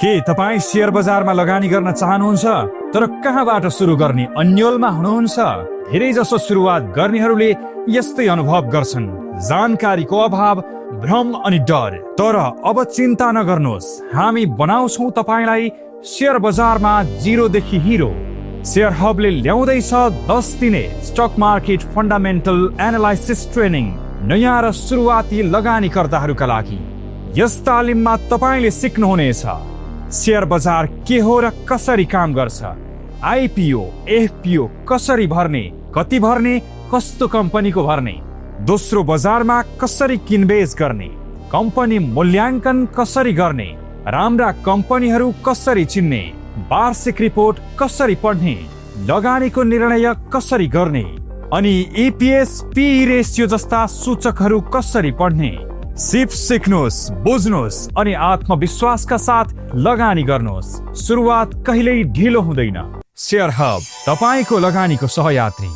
के तपाईँ शेयर बजारमा लगानी गर्न चाहनुहुन्छ तर कहाँबाट सुरु गर्ने अन्योलमा हुनुहुन्छ? धेरै जसो सुरुवात गर्नेहरूले यस्तै अनुभव गर्छन्, जानकारीको अभाव, भ्रम अनि डर। तर अब चिन्ता नगर्नुहोस्, हामी बनाउँछौँ तपाईलाई शेयर बजारमा जिरोदेखि हिरो। शेयर हबले ल्याउँदैछ 10 दिने stock market fundamental analysis training नयाँ र सुरुवाती लगानीकर्ताहरूका लागि। यस तालिममा तपाईले सिक्नुहुनेछ शेयर बजार के हो र कसरी काम गर्छ, आइपिओ एफपिओ कसरी भर्ने, कति भर्ने, कस्तो कम्पनीको भर्ने, दोस्रो बजारमा कसरी किनबेच गर्ने, कम्पनी मूल्याङ्कन कसरी गर्ने, राम्रा कम्पनीहरू कसरी चिन्ने, वार्षिक रिपोर्ट कसरी पढ्ने, लगानीको निर्णय कसरी गर्ने, अनि इपिएस पी रेसियो जस्ता सूचकहरू कसरी पढ्ने। सिप सिक्नुहोस्, बुझ्नुहोस् अनि आत्मविश्वासका साथ लगानी गर्नुहोस्। सुरुवात कहिल्यै ढिलो हुँदैन। शेयर हब, तपाईको लगानीको सहयात्री।